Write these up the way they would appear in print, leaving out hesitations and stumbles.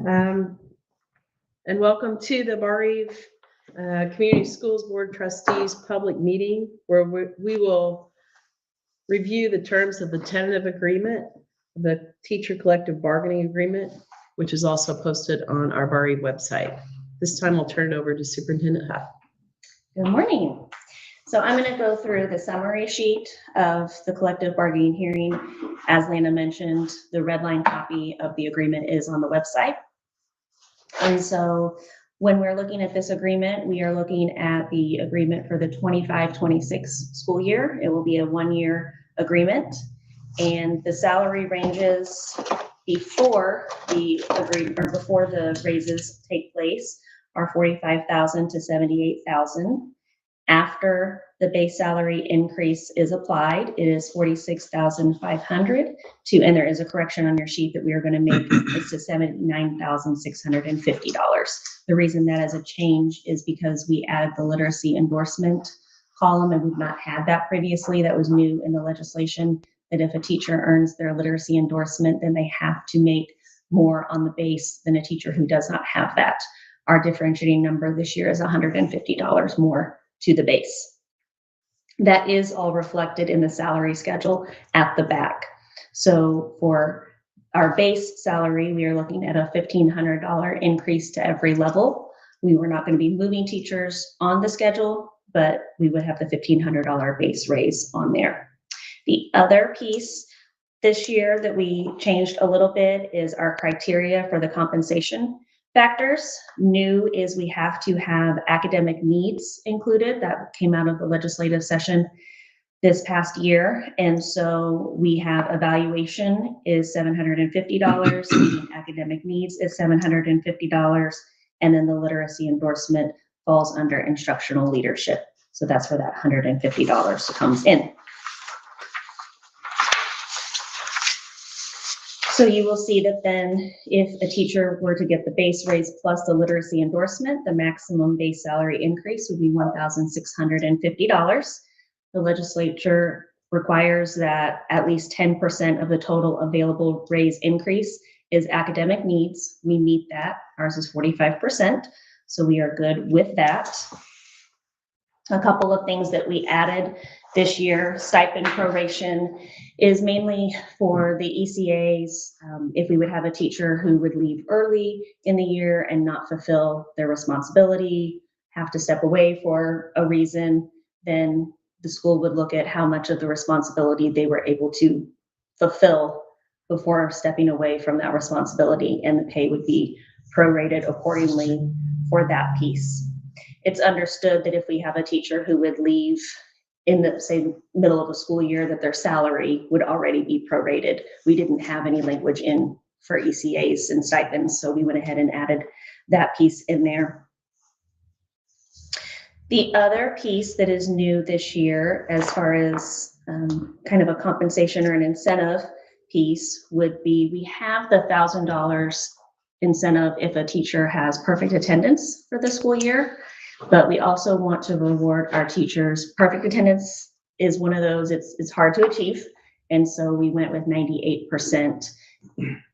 And welcome to the Barr-Reeve Community Schools Board Trustees public meeting, where we will review the terms of the tentative agreement, the teacher collective bargaining agreement, which is also posted on our Barr-Reeve website. This time I'll turn it over to Superintendent Huff. Good morning. So I'm going to go through the summary sheet of the collective bargaining hearing. As Lana mentioned, the red line copy of the agreement is on the website. And so when we're looking at this agreement, we are looking at the agreement for the 25-26 school year. It will be a 1-year agreement, and the salary ranges before the agreement or before the raises take place are $45,000 to $78,000. After the base salary increase is applied, it is $46,500 to, and there is a correction on your sheet that we are going to make, it's to $79,650. The reason that is a change is because we added the literacy endorsement column, and we've not had that previously. That was new in the legislation, that if a teacher earns their literacy endorsement, then they have to make more on the base than a teacher who does not have that. Our differentiating number this year is $150 more to the base. That is all reflected in the salary schedule at the back. So for our base salary, we are looking at a $1,500 increase to every level. We were not going to be moving teachers on the schedule, but we would have the $1,500 base raise on there. The other piece this year that we changed a little bit is our criteria for the compensation factors. New is we have to have academic needs included. That came out of the legislative session this past year. And so we have evaluation is $750, meeting academic needs is $750, and then the literacy endorsement falls under instructional leadership. So that's where that $150 comes in. So you will see that then if a teacher were to get the base raise plus the literacy endorsement, the maximum base salary increase would be $1,650. The legislature requires that at least 10% of the total available raise increase is academic needs. We meet that. Ours is 45%. So we are good with that. A couple of things that we added this year, stipend proration is mainly for the ECAs. If we would have a teacher who would leave early in the year and not fulfill their responsibility, have to step away for a reason, then the school would look at how much of the responsibility they were able to fulfill before stepping away from that responsibility, and the pay would be prorated accordingly for that piece. It's understood that if we have a teacher who would leave in the, say, middle of the school year, that their salary would already be prorated. We didn't have any language in for ECAs and stipends, so we went ahead and added that piece in there. The other piece that is new this year, as far as kind of a compensation or an incentive piece, would be we have the $1,000 incentive if a teacher has perfect attendance for the school year. But we also want to reward our teachers. Perfect attendance is one of those, it's hard to achieve. And so we went with 98%.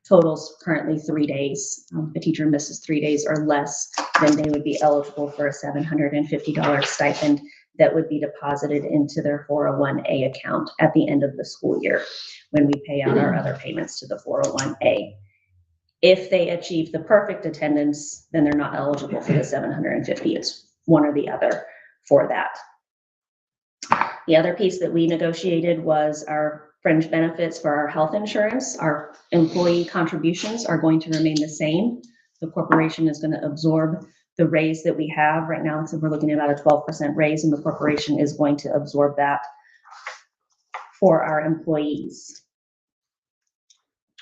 Totals currently 3 days. If a teacher misses 3 days or less, then they would be eligible for a $750 stipend that would be deposited into their 401A account at the end of the school year when we pay out our other payments to the 401A. If they achieve the perfect attendance, then they're not eligible for the $750. It's one or the other for that. The other piece that we negotiated was our fringe benefits for our health insurance. Our employee contributions are going to remain the same. The corporation is going to absorb the raise that we have right now. So we're looking at about a 12% raise, and the corporation is going to absorb that for our employees.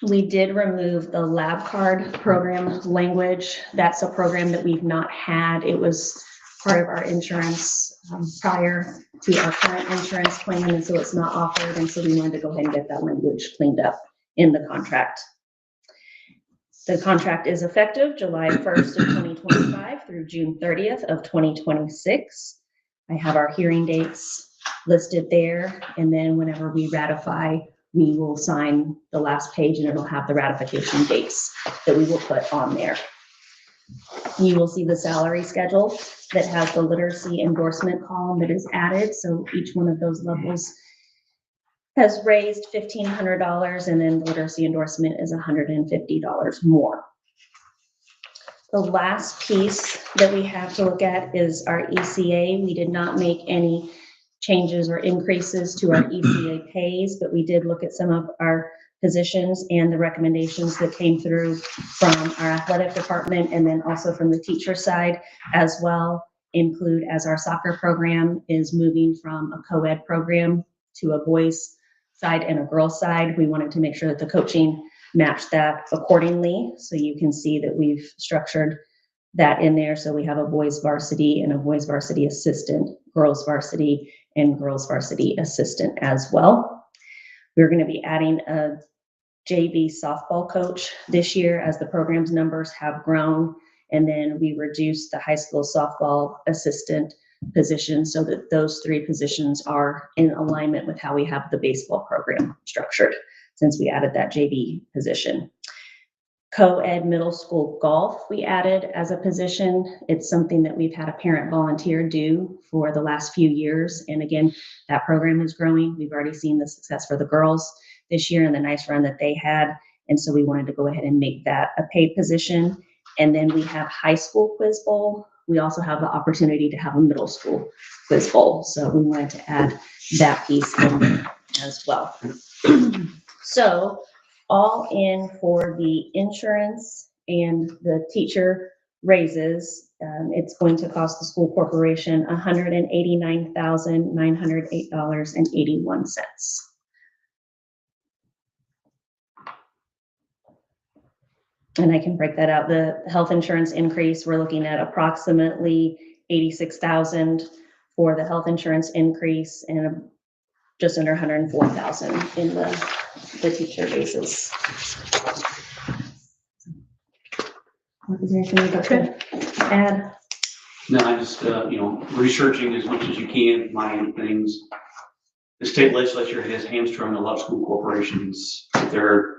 We did remove the lab card program language. That's a program that we've not had. It was part of our insurance prior to our current insurance plan, and so it's not offered, and so we wanted to go ahead and get that language cleaned up in the contract. The contract is effective July 1st of 2025 through June 30th of 2026. I have our hearing dates listed there, and then whenever we ratify we will sign the last page and it'll have the ratification dates that we will put on there. You will see the salary schedule that has the literacy endorsement column that is added. So each one of those levels has raised $1,500, and then the literacy endorsement is $150 more. The last piece that we have to look at is our ECA. We did not make any changes or increases to our ECA pays, but we did look at some of our positions and the recommendations that came through from our athletic department and then also from the teacher side as well, include as our soccer program is moving from a co-ed program to a boys side and a girls side. We wanted to make sure that the coaching matched that accordingly. So you can see that we've structured that in there. So we have a boys varsity and a boys varsity assistant, girls varsity and girls varsity assistant as well. We're going to be adding a JV softball coach this year as the program's numbers have grown. And then we reduced the high school softball assistant position so that those 3 positions are in alignment with how we have the baseball program structured since we added that JV position. Co-ed middle school golf we added as a position. It's something that we've had a parent volunteer do for the last few years. And again, that program is growing. We've already seen the success for the girls this year and the nice run that they had. And so we wanted to go ahead and make that a paid position. And then we have high school quiz bowl. We also have the opportunity to have a middle school quiz bowl. So we wanted to add that piece in there as well. So all in for the insurance and the teacher raises, it's going to cost the school corporation $189,908.81. And I can break that out. The health insurance increase, we're looking at approximately $86,000 for the health insurance increase and just under $104,000 in the teacher basis. Is there anything you'd like to add? No, I just, researching as much as you can, finding things. The state legislature has hamstrung a lot of school corporations with their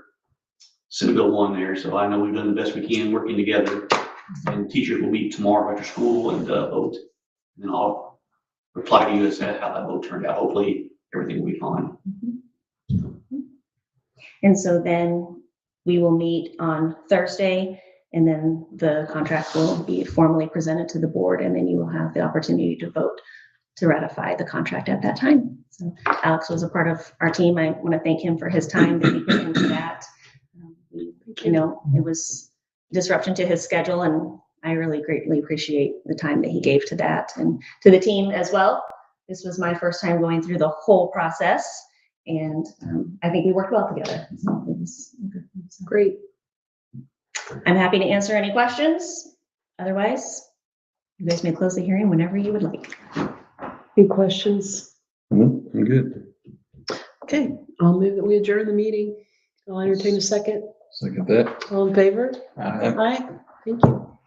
Senate Bill 1 there, so I know we've done the best we can working together. And teachers will meet tomorrow after school and vote. And then I'll reply to you as to how that vote turned out. Hopefully everything will be fine. And so then we will meet on Thursday, and then the contract will be formally presented to the board, and then you will have the opportunity to vote to ratify the contract at that time. So Alex was a part of our team. I want to thank him for his time that he put into that. It was disruption to his schedule, and I really greatly appreciate the time that he gave to that and to the team as well. This was my first time going through the whole process, and I think we worked well together. So it was good. So Great. I'm happy to answer any questions. Otherwise, you guys may close the hearing whenever you would like. Any questions? I'm good. Okay, I'll move that we adjourn the meeting. I'll entertain a second. Second that. All in favor? Aye. Aye. Thank you.